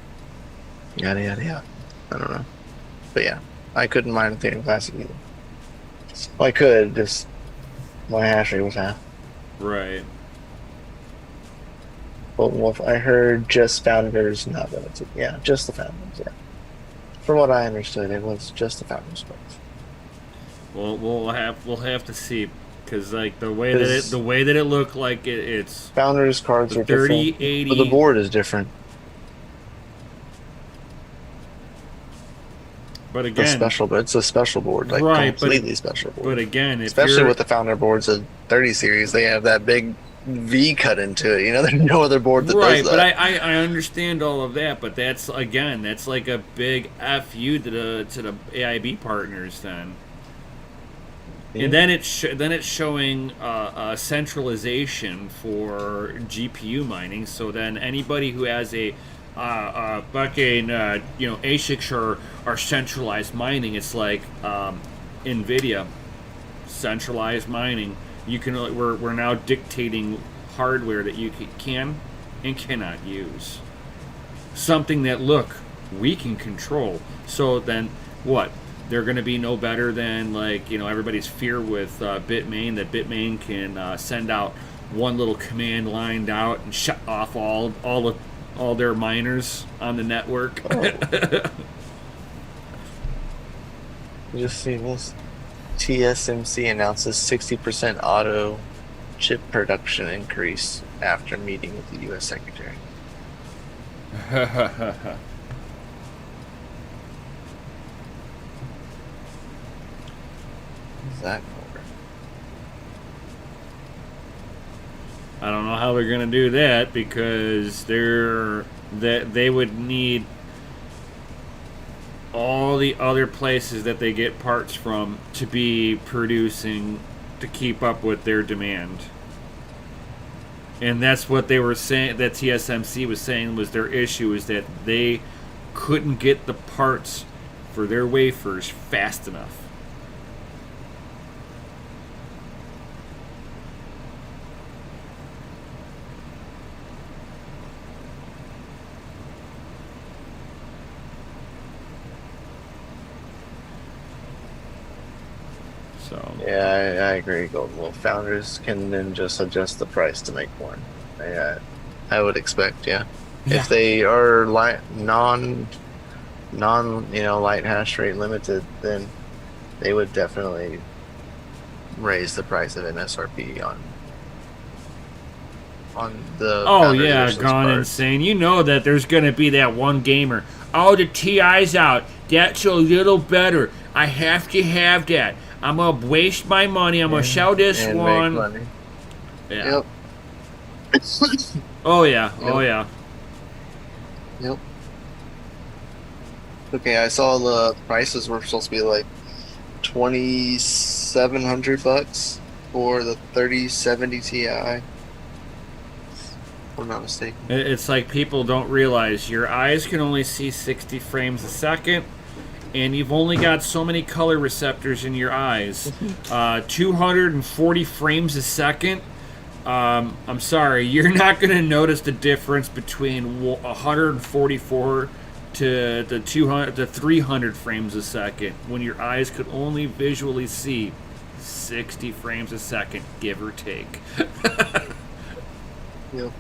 Yada yada yada. I don't know, but yeah, I couldn't mine Ethereum Classic either. Well, I could, just my hash rate was half. Right. Well, I heard just founders, not limited. Yeah, just the founders. Yeah. From what I understood, it was just the founders cards. Well, we'll have to see, because like the way Because that it looked like it's founders cards the are different, 3080. but the board is different. But again, It's a special board, like right? completely special board. But again, especially with the founder boards of 30 series, they have that big V cut into it. You know, there's no other board that right, does but that. I understand all of that, but that's like a big fu to the AIB partners then. Yeah. And then it's showing centralization for GPU mining. So then anybody who has a fucking ASICs are centralized mining. It's like NVIDIA centralized mining. You can we're now dictating hardware that you can and cannot use. Something that we can control. So then what? They're going to be no better than everybody's fear with Bitmain, that Bitmain can send out one little command lined out and shut off all their miners on the network. Oh. Just see this. TSMC announces 60% auto chip production increase after meeting with the U.S. Secretary. That for? I don't know how they're going to do that, because they would need all the other places that they get parts from to be producing to keep up with their demand. And that's what they were saying, that TSMC was saying was their issue, is that they couldn't get the parts for their wafers fast enough. So Yeah, I agree, Golden. Well, founders can then just adjust the price to make more. I would expect, yeah. If they are non light hash rate limited, then they would definitely raise the price of MSRP on the. Oh Founders yeah, Edition's gone cards. insane. You know that there's gonna be that one gamer. Oh, the TI's out. That's a little better. I have to have that. I'm gonna waste my money. I'm gonna sell this and one. Make money. Yeah. Yep. Oh yeah. Oh yeah. Yep. Okay, I saw the prices were supposed to be like $2,700 for the 3070 Ti. If I'm not mistaken. It's like people don't realize your eyes can only see 60 frames a second, and you've only got so many color receptors in your eyes. 240 frames a second. I'm sorry, you're not going to notice the difference between 144 to the 200 to 300 frames a second when your eyes could only visually see 60 frames a second, give or take. Yep.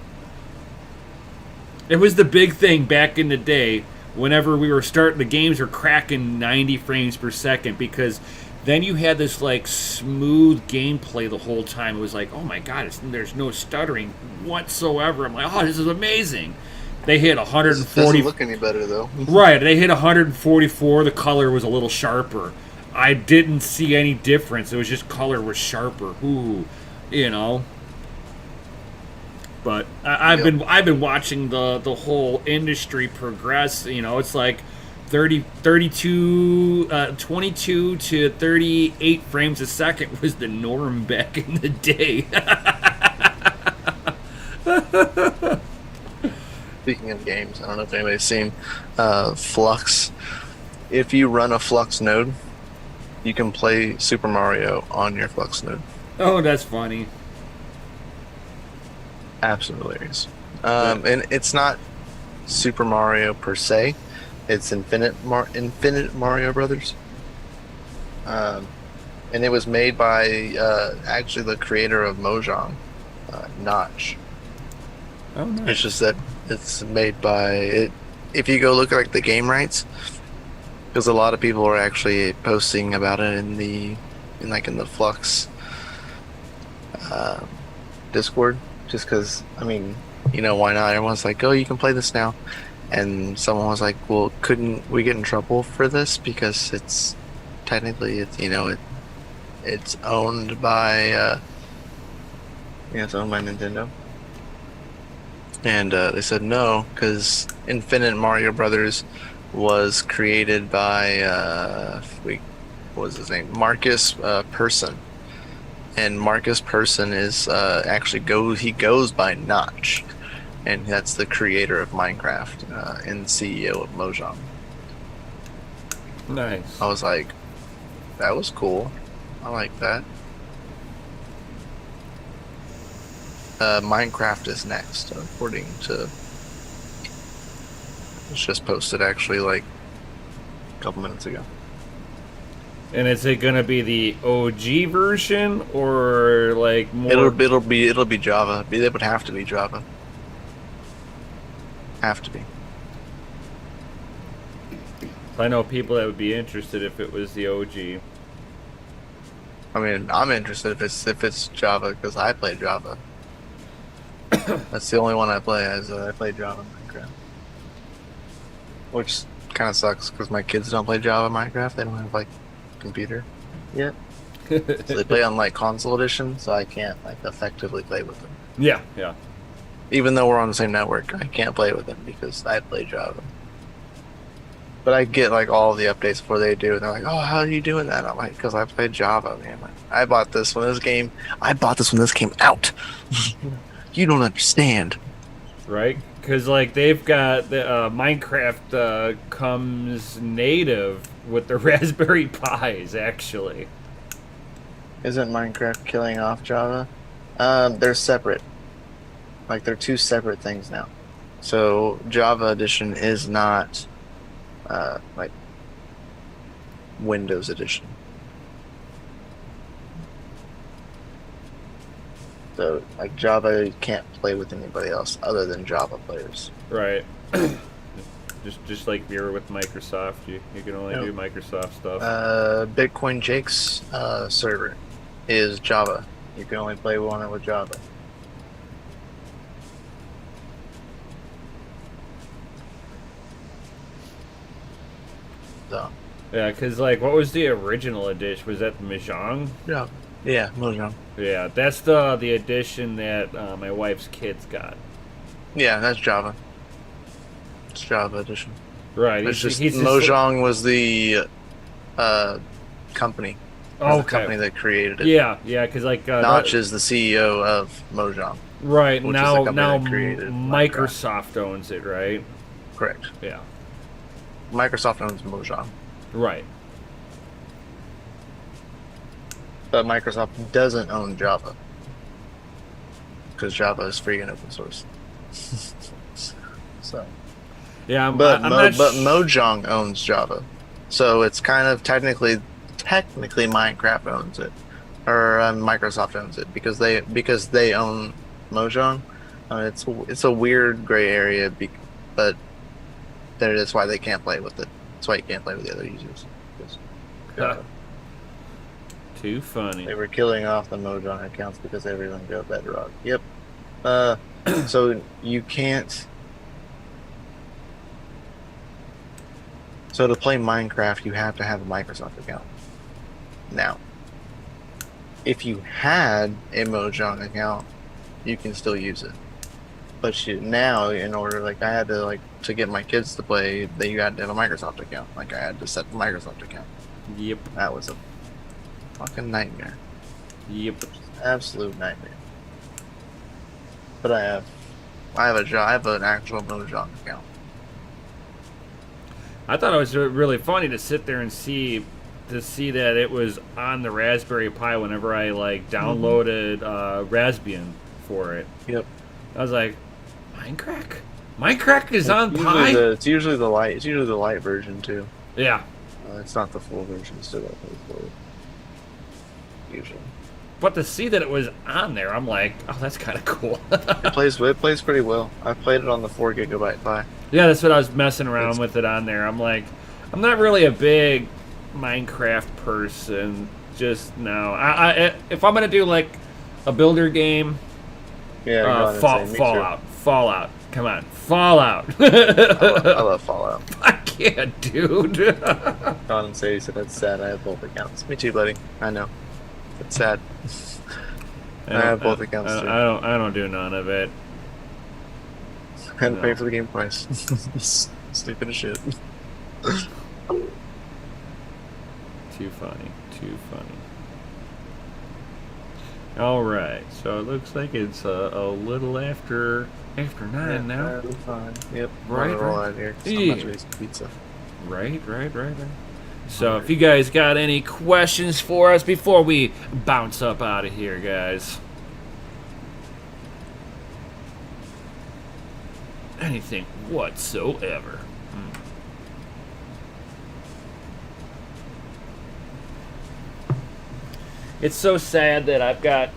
It was the big thing back in the day whenever we were starting, the games were cracking 90 frames per second, because then you had this like smooth gameplay the whole time. It was like, oh my god, there's no stuttering whatsoever. I'm like, oh, this is amazing. They hit 140. Doesn't look any better though. Right, they hit 144. The color was a little sharper. I didn't see any difference. It was just color was sharper. Ooh, you know. But I've been watching the whole industry progress. You know, it's like 22 to 38 frames a second was the norm back in the day. Speaking of games, I don't know if anybody's seen Flux. If you run a Flux node, you can play Super Mario on your Flux node. Oh, that's funny. Absolutely hilarious. And it's not Super Mario per se. It's Infinite Mario Brothers. And it was made by actually the creator of Mojang, Notch. Oh, nice. It's just that it's made by it. If you go look at like the game rights, because a lot of people are actually posting about it in the Flux Discord, just because I mean, why not? Everyone's like, oh, you can play this now, and someone was like, well, couldn't we get in trouble for this because it's technically it's owned by it's owned by Nintendo. And they said no, because Infinite Mario Brothers was created by what was his name? Marcus Persson, and Marcus Persson is actually goes by Notch, and that's the creator of Minecraft and CEO of Mojang. Nice. I was like, that was cool. I like that. Minecraft is next, according to. It's just posted actually like a couple minutes ago. And is it gonna be the OG version or like more? It'll be Java. It would have to be Java. Have to be. I know people that would be interested if it was the OG. I mean, I'm interested if it's Java because I play Java. That's the only one I play as. I play Java Minecraft, which kind of sucks because my kids don't play Java Minecraft. They don't have like computer yet, so they play on like console edition. So I can't like effectively play with them. Yeah. Even though we're on the same network, I can't play with them because I play Java. But I get like all the updates before they do, and they're like, "Oh, how are you doing that?" I'm like, "Because I play Java, man. I bought this when this came out." You don't understand, Right? Because like they've got the Minecraft comes native with the Raspberry Pis, actually. Isn't Minecraft killing off Java? They're separate. Like they're two separate things now. So Java Edition is not like Windows Edition. So like Java, you can't play with anybody else other than Java players. Right. just like you're with Microsoft, you can only do Microsoft stuff. Bitcoin Jake's server is Java. You can only play on it with Java. So. Yeah, because like, what was the original edition? Was that the Mahjong? Yeah, Mojang. Yeah, that's the edition that my wife's kids got. Yeah, that's Java. It's Java Edition. Right. It's just Mojang was the company. Oh, the company that created it. Yeah, because like Notch is the CEO of Mojang. Right which now, is the company that created Microsoft owns it, right? Correct. Yeah. Microsoft owns Mojang, Right. but Microsoft doesn't own Java because Java is free and open source. So. Yeah, but Mojang owns Java, so it's kind of technically Minecraft owns it, or Microsoft owns it because they own Mojang. It's a weird gray area, but that's why they can't play with it. That's why you can't play with the other users. Too funny. They were killing off the Mojang accounts because everyone go Bedrock. Yep. So you can't. So to play Minecraft, you have to have a Microsoft account. Now, if you had a Mojang account, you can still use it. But now, in order, like I had to get my kids to play, you had to have a Microsoft account. Like I had to set the Microsoft account. Yep. That was a fucking nightmare. Yep. Absolute nightmare. But I have an actual Mojang account. I thought it was really funny to sit there and see that it was on the Raspberry Pi whenever I like downloaded Raspbian for it. Yep. I was like, Minecraft is on Pi. It's usually the light. It's usually the light version too. Yeah. It's not the full version. Still got to pay for it. Usually. But to see that it was on there, I'm like, oh, that's kind of cool. It plays pretty well. I played it on the 4 gigabyte Pi. Yeah, that's what I was messing around with it on there. I'm like, I'm not really a big Minecraft person. Just no. If I'm gonna do like a builder game, Yeah, Fallout. Come on, Fallout. I love Fallout. I can't, dude. Gone and say said that's sad. I have both accounts. Me too, buddy. I know. It's sad. I have both accounts too. I don't do none of it. I had to pay for the game price. Stupid as shit. Too funny. All right, so it looks like it's a little after 9 now. Fine. Yep. Right. Out here. Yeah. Pizza. Right. So if you guys got any questions for us before we bounce up out of here, guys. Anything whatsoever. It's so sad that I've got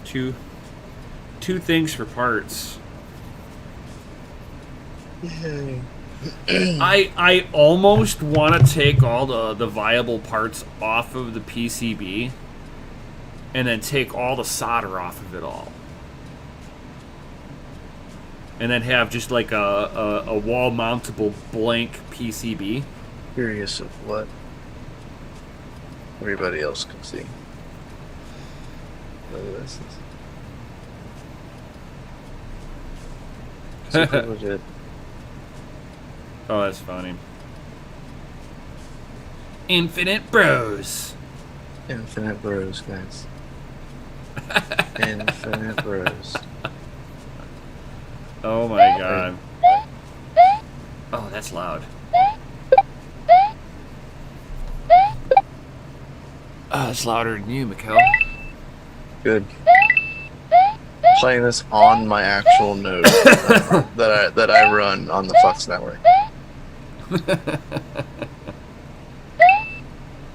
two things for parts. Yay. I almost want to take all the viable parts off of the PCB and then take all the solder off of it all. And then have just like a wall mountable blank PCB. Curious of what everybody else can see. Look at this. Super legit. Oh, that's funny. Infinite Bros. Infinite Bros, guys. Infinite Bros. Oh my god. Oh, that's loud. Oh, it's louder than you, Mikkel. Good. Playing this on my actual node that I run on the Fox network.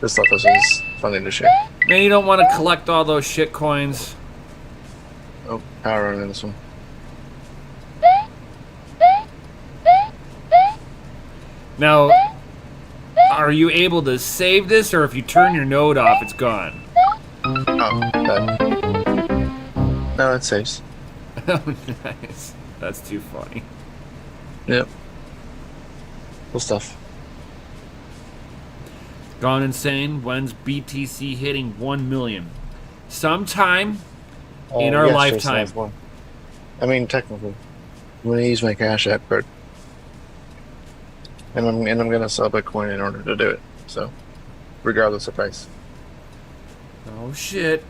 Just thought this was funny to share. Man, you don't want to collect all those shit coins. Oh, power on this one. Now, are you able to save this, or if you turn your node off, it's gone? Oh, bad. No, it saves. Oh, nice. That's too funny. Yep. Cool stuff. Gone Insane. When's BTC hitting 1 million? Sometime in our lifetime. Jason, one. I mean, technically, I'm gonna use my Cash App card, and I'm gonna sell Bitcoin in order to do it. So, regardless of price. Oh shit.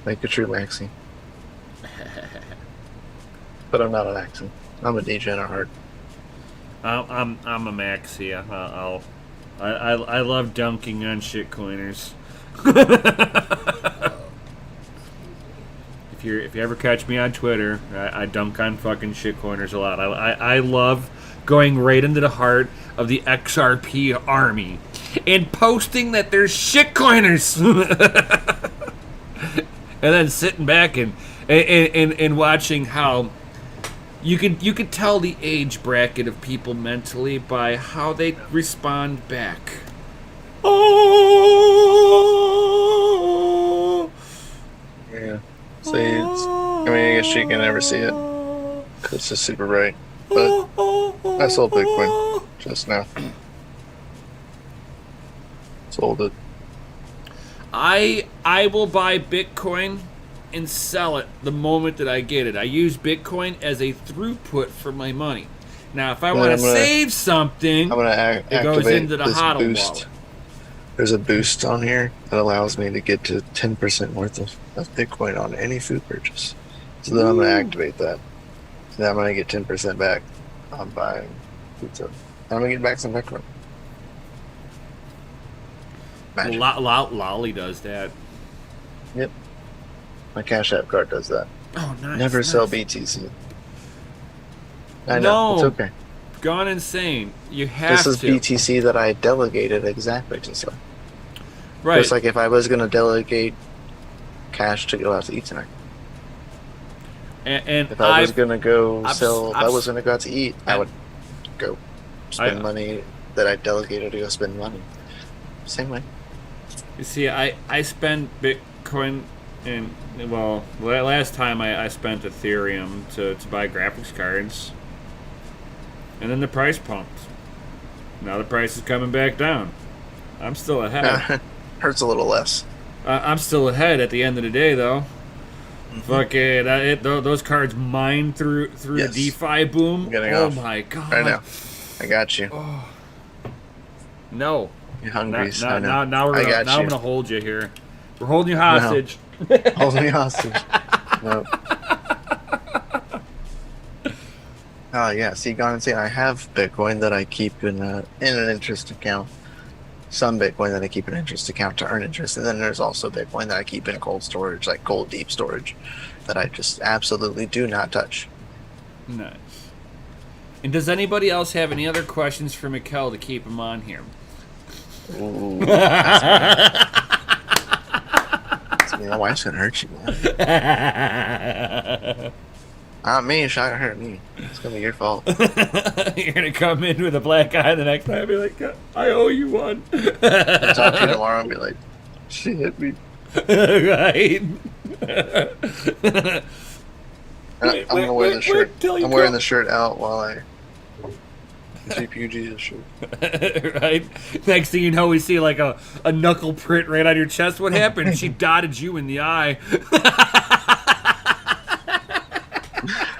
Make a true maxi. But I'm not an maxi. I'm a DJ at heart. I'm a maxi. I love dunking on shitcoiners. If you ever catch me on Twitter, I dunk on fucking shitcoiners a lot. I love going right into the heart of the XRP army and posting that there's shitcoiners. And then sitting back and watching how you could tell the age bracket of people mentally by how they respond back. Oh. Yeah. See, I guess you can never see it because it's just super bright. But I sold Bitcoin just now. Sold it. I will buy Bitcoin and sell it the moment that I get it. I use Bitcoin as a throughput for my money. Now, if I want to save something, I'm gonna it goes into the HODL boost. wallet. There's a boost on here that allows me to get to 10% worth of Bitcoin on any food purchase. So then I'm gonna activate that. So then I'm gonna get 10% back on buying pizza. I'm gonna get back some Bitcoin. Magic. Lolly does that. Yep. My Cash App card does that. Oh, nice. Never nice. sell BTC. I know. No. It's okay. gone insane. You have This is to. BTC that I delegated exactly to sell. Right. Just like if I was going to delegate cash to go out to eat tonight. And If I was going to go I've- sell, if I've- I was going to go out to eat, I would go spend I- money that I delegated to go spend money. Same way. You see, I spend Bitcoin and, well, last time I spent Ethereum to buy graphics cards. And then the price pumped. Now the price is coming back down. I'm still ahead. Hurts a little less. I'm still ahead at the end of the day, though. Fucking, those cards mine through Yes. the DeFi boom. I'm getting Oh off. my god. I know. I got you. No. You're hungry. I know. Now I got I'm you. gonna hold you here. We're holding you hostage. Hold me hostage. No. Oh yeah, see, gone and see. I have Bitcoin that I keep in an interest account. Some Bitcoin that I keep in an interest account to earn interest, and then there's also Bitcoin that I keep in cold storage, like cold deep storage, that I just absolutely do not touch. Nice. And does anybody else have any other questions for Mikkel to keep him on here? Ooh, my wife's gonna hurt you. Not me, she's not gonna hurt me. It's gonna be your fault. You're gonna come in with a black eye the next time and be like, I owe you one. I'll talk to you tomorrow and be like, she hit me. Right. I'm gonna wear the shirt. till you I'm wearing come. the shirt out while I GPUG the shirt. Right. Next thing you know, we see like a knuckle print right on your chest. What happened? She dotted you in the eye.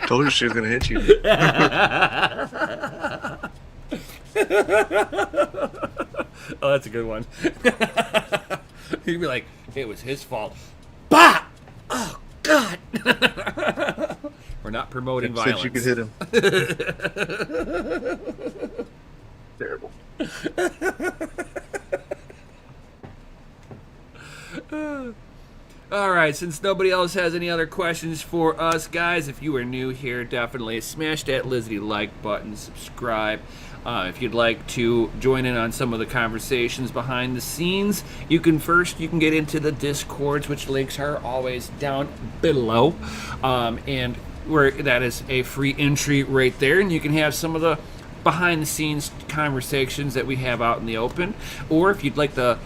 Told you she was gonna hit you. Oh, that's a good one. He'd be like, it was his fault. Bah! Oh, God! We're not promoting violence. Said you could hit him. Terrible. All right, since nobody else has any other questions for us, guys, if you are new here, definitely smash that Lizzie like button, subscribe. If you'd like to join in on some of the conversations behind the scenes, you can get into the Discords, which links are always down below, and where that is a free entry right there, and you can have some of the behind the scenes conversations that we have out in the open. Or if you'd like to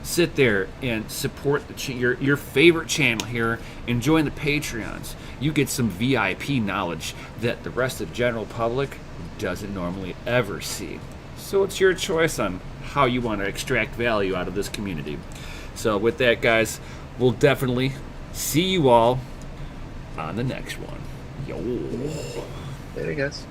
sit there and support your favorite channel here and join the Patreons, you get some VIP knowledge that the rest of the general public doesn't normally ever see. So it's your choice on how you want to extract value out of this community. So with that, guys, we'll definitely see you all on the next one. Yo. There you guys.